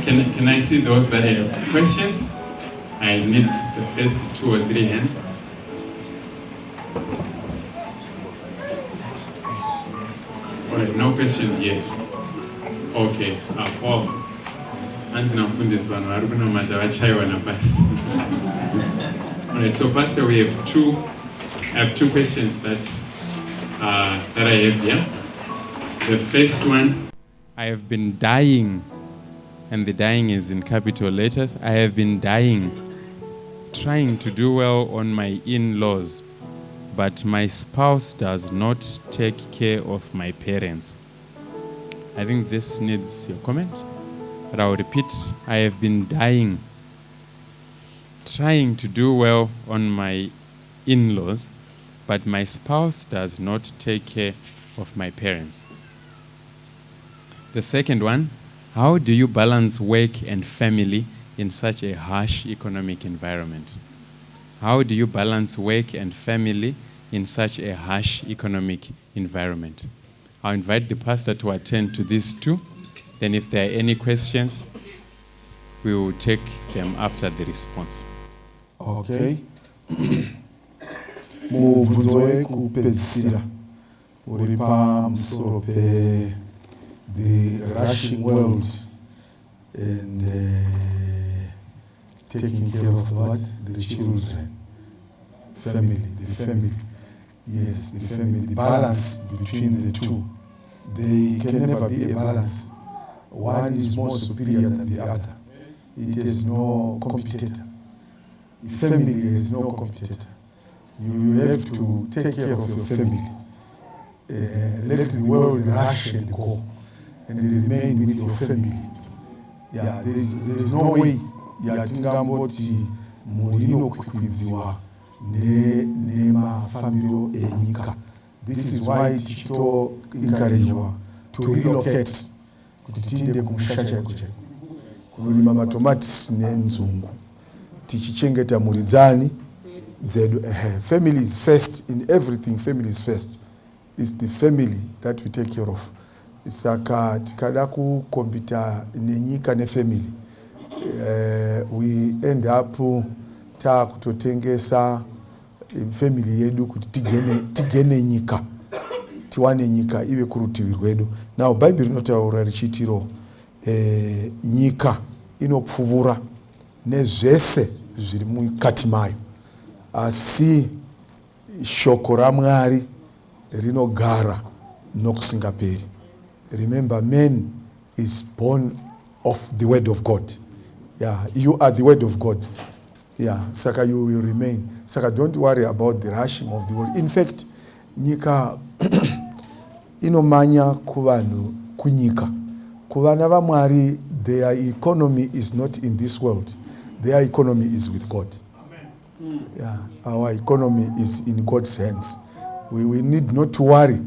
Can I see those that have questions? I need the first 2 or 3 hands. All right, no questions yet. Okay, Paul. All right, so Pastor, I have two questions that I have here. The first one, I have been dying, and the dying is in capital letters. I have been dying, trying to do well on my in-laws, but my spouse does not take care of my parents. I think this needs your comment, but I'll repeat. I have been dying, trying to do well on my in-laws, but my spouse does not take care of my parents. The second one, how do you balance work and family in such a harsh economic environment? How do you balance work and family in such a harsh economic environment? I'll invite the pastor to attend to these two. Then if there are any questions, we will take them after the response. Okay. Mubvunzo wekupedzisira uri pamusoro pe the rushing world and taking care of what? The children, the family. Yes, the family. The balance between the two. They can never be a balance. One is more superior than the other. It has no competitor. The family has no competitor. You have to take care of your family. Let the world rush and go, and remain with your family. Yeah, there's no way. Yatingamboti murino kwikwidziwa ne mafamiliro enyika. This is why tichito encouragewa to relocate kuti tiende kumusha chaiko chaiko kurima matomati nenzungu tichichengeta muridzani dzedu. Family is first in everything. Family is first. It's the family that we take care of. Saka tikada kukompita nenyika nefamily, we end up kutotengesa family yedu kuti tigene nyika, tiwane nyika iwe kurutivi rwedu. Now Bible rinotaura richitiro nyika inopfuvura nezvese zviri mukati mayo, asi shoko raMwari rinogara nokusingaperi. Remember, man is born of the word of God. Yeah, you are the word of God. Yeah, saka you will remain. Saka don't worry about the rushing of the world. In fact, nyika inomanya kuvanhu kunyika. Kuvana vaMwari, their economy is not in this world. Their economy is with God. Amen. Yeah, our economy is in God's hands. We need not to worry.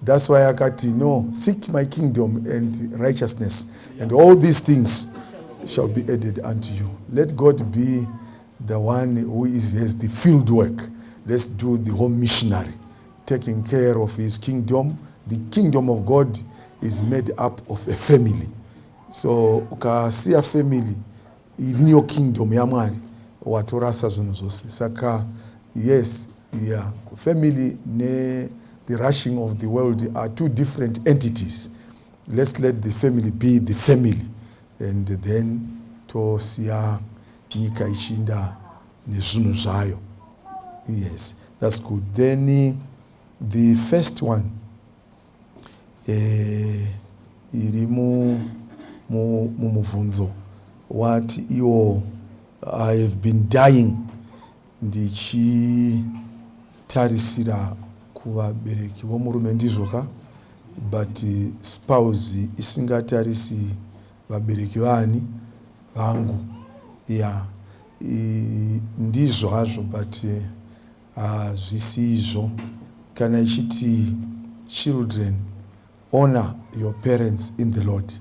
That's why Akati, no, seek my kingdom and righteousness, and all these things shall be added unto you. Let God be the one who has the field work. Let's do the home missionary, taking care of his kingdom. The kingdom of God is made up of a family. So ukasi a family in your kingdom ya Mwari watorasa zvinhu zvose. Saka yes, yeah, family ne the rushing of the world are two different entities. Let's let the family be the family, and then to siya nyika ichinda nezvinhu zvayo. Yes, that's good. Then the first one, iri mumuvunzo what iwo I have been dying ndichitarisira kuvabereki vomurume ndizvoka, but spouse isingatarisi vabereki vani vangu. Yeah, ndizvo hazvo, but zvisi izvo. Kana ichiti children, honor your parents in the Lord.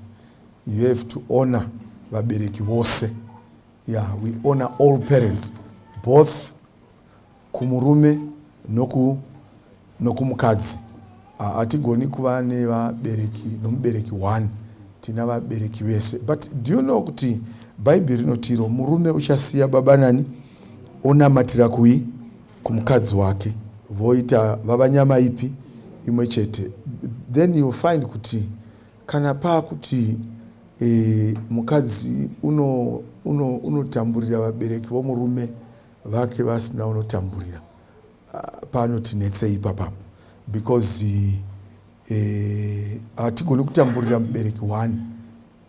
You have to honor vabereki vose. Yeah, we honor all parents, both kumurume nokumukadzi. Hatigoni kuva nevabereki nomubereki one. tina vabereki vese. But do you know kuti Bible inotiro murume uchasiya baba nani onamatira kui kumukadzi wake voita vava nyama ipi imwe chete. Then you find kuti kana pa kuti mukadzi unotamburira vabereki vomurume vake vasina unotamburira pano tinetsei papapo, because hatigoni kutamburira mubereki one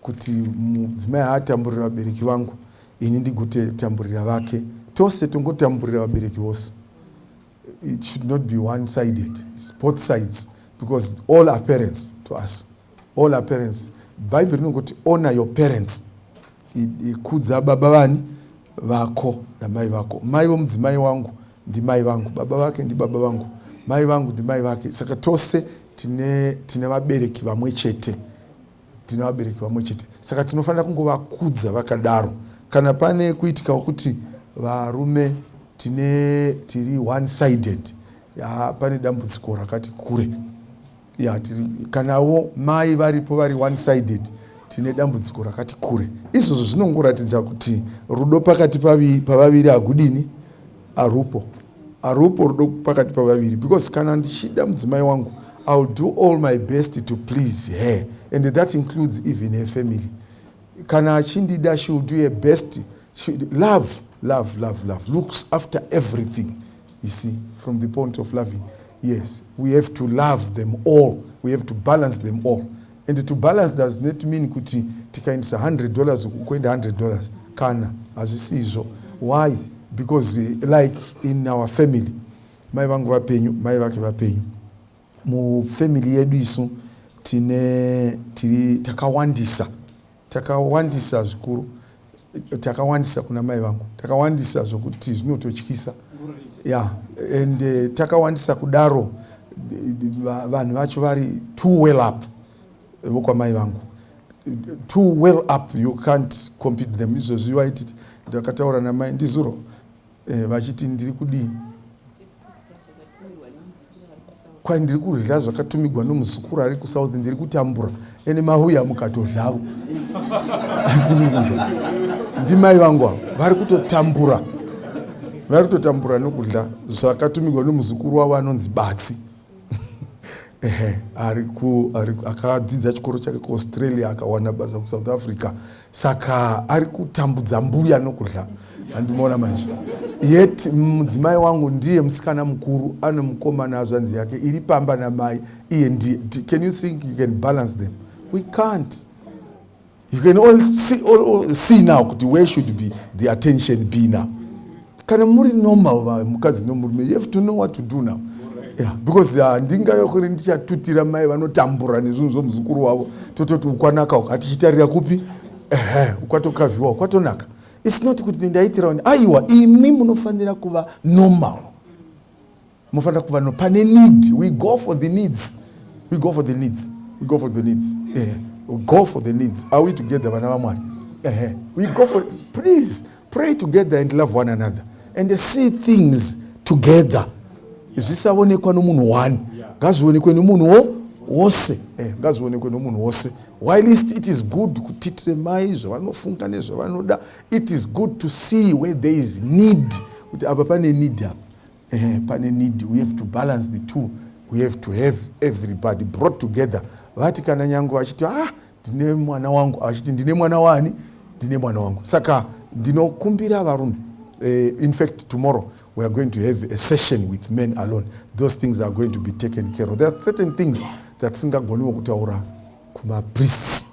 kuti mudzimai haatamburira vabereki vangu ini ndigotamburira vake, tose tongotamburira vabereki vose. It should not be one-sided. It's both sides, because all are parents to us. All are parents. Bible inongoti honor your parents. Ikudza baba vani vako na mai vako. Mai vomudzimai wangu ndi mai vangu, baba vake ndi baba vangu, mai vangu ndi mai vake. Saka tose tine vabereki vamwe chete. Tine vabereki vamwe chete. Saka tinofanira kungovakudza vakadaro. Kana pane kuitika kuti varume tiri one-sided, pane dambudziko rakati kure. Kanawo mai varipo vari one-sided, tine dambudziko rakati kure. Izvozvo zvinongoratidza kuti rudo pakati pavaviri agudini arupo rudo pakati pavaviri, because kana ndichida mudzimai wangu, I will do all my best to please her, and that includes even her family. Kana achindida, she will do her best. Love looks after everything, you see, from the point of loving. Yes, we have to love them all. We have to balance them all. And to balance does not mean kuti tikaindisa $100 kuenda $100 kana azvisizvo. Why? Because like in our family, mai vangu vapenyu, mai vake vapenyu, mu family yedu isu takawandisa zvikuru, takawandisa kuna mai vangu, takawandisa zvokuti zvinototyisa. And takawandisa kudaro vanhu vacho vari too well up vokwa mai vangu, too well up, you can't compete them. Izvozvo vaititi ndakataura namai ndizuro vachiti ndiri kudii kwai ndiri kudya zvakatumigwa nomuzukuru ari kusouth, ndiri kutambura ene mahuya mukatodlavo. Ndimai vangu avo vari kutotambura nokudya zvakatumigwa nomuzukuru wavo anonzi Batsi. Akadzidza chikoro chake kuAustralia akawana basa kuSouth Africa, saka ari kutambudza mbuya nokudya. Andimoona manje. Yet mudzimai wangu ndiye musikana mukuru, ane mukomana azvanzi yake iri pamba namai iye ndiye. Can you think you can balance them? We can't. You can all see now kuti where should be the attention be now. Kana muri normal mukadzi nomurume, you have to know what to do now. Yeah, because ndingayokuri ndichatutira mai vanotambura nezvinhu zvomuzukuru wavo tototi ukwanaka hatichitarira kupi ukwatokaviwa ukwatonaka. It's not kuti ndaitira aiwa imi munofanira kuva normal, munofanira kuva no pane need. We go for the needs. We go for the needs. We go for the needs. Are we together, vana vamwari? We go for, please pray together and love one another and see things together. Zvisaonekwa nomunhu one, ngazvionekwe nomunhu wose, ngazvionekwe nomunhu wose. Whilst it is good kutitire mai zvavanofunga nezvavanoda, it is good to see where there is need. Kuti apa pane need apa, pane need. We have to balance the two. We have to have everybody brought together. Vati kana nyangu vachiti ndine mwana wangu, achiti ndine mwana wani, ndine mwana wangu. Saka ndinokumbira varume. In fact, tomorrow we are going to have a session with men alone. Those things are going to be taken care of. There are certain things that singagoniwa kutaura kuma priests,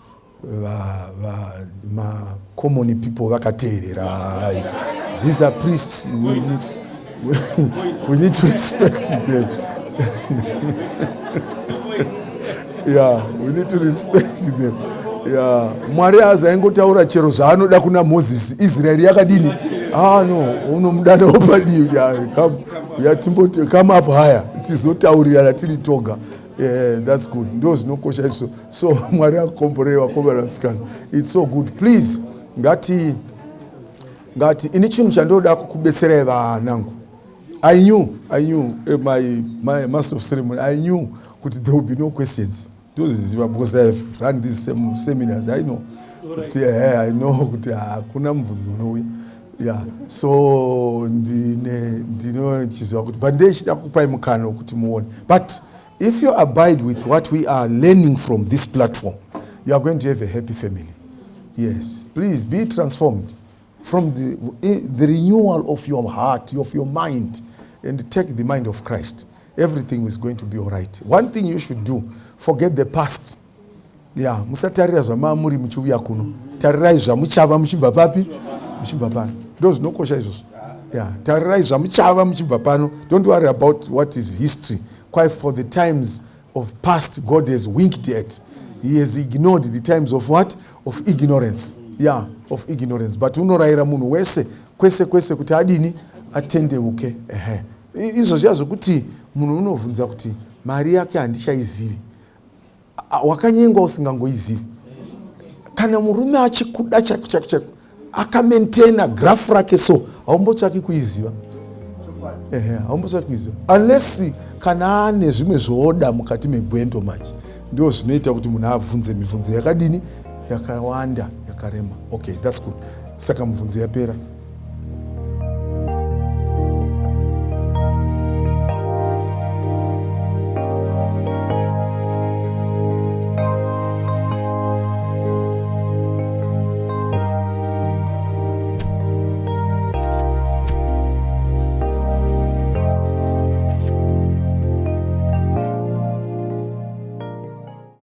ma common people vakateerera. These are priests. We need to respect them. Yeah, we need to respect them. Yeah, Mwari azaingotaura chero zvaanoda kuna Moses. Israel yakadini? No, unomudana opadiyo. Come up higher. Tizotaurira tiri toga. Yeah, that's good. Those no kosha so Mwari akomborewa komborasikana. It's so good. Please, ngati ini chinhu chandoda kukubetsera vanangu. I knew my master of ceremony. I knew that there will be no questions. ndoziziva because I have run these seminars. I know kuti I know kuti hakuna mubvunzo unouya. Yeah, so ndinochiziva kuti but ndechida kupai mukano kuti muone. But if you abide with what we are learning from this platform, you are going to have a happy family. Yes, please be transformed from the renewal of your heart, of your mind, and take the mind of Christ. Everything is going to be all right. One thing you should do, forget the past. Yeah, musatarira zvamamuri muchiuya kuno. Tarirai zvamuchava muchibva papi? Muchibva pano. Ndozvinokosha izvozvo. Yeah, tarirai zvamuchava muchibva pano. Don't worry about what is history. Quite for the times of past, God has winked at. He has ignored the times of what? Of ignorance. Yeah, of ignorance. But unorayira munhu wese kwese kuti adini atendeuke. Izvozvo zvokuti munhu unovhunza kuti mari yake handichaizivi. Wakanyengwa usingangoizivi. Kana murume achikuda chako akamaintaina graph rake so haumbotsvaki kuiziva. Haumbotsvaki kuiziva. Unless kana ane zvimwe zvoda mukati megwendo manje. Ndio zvinoita kuti munhu abvunze mibvunzo yakadini yakawanda yakarema. Okay, that's good. Saka mibvunzo yapera.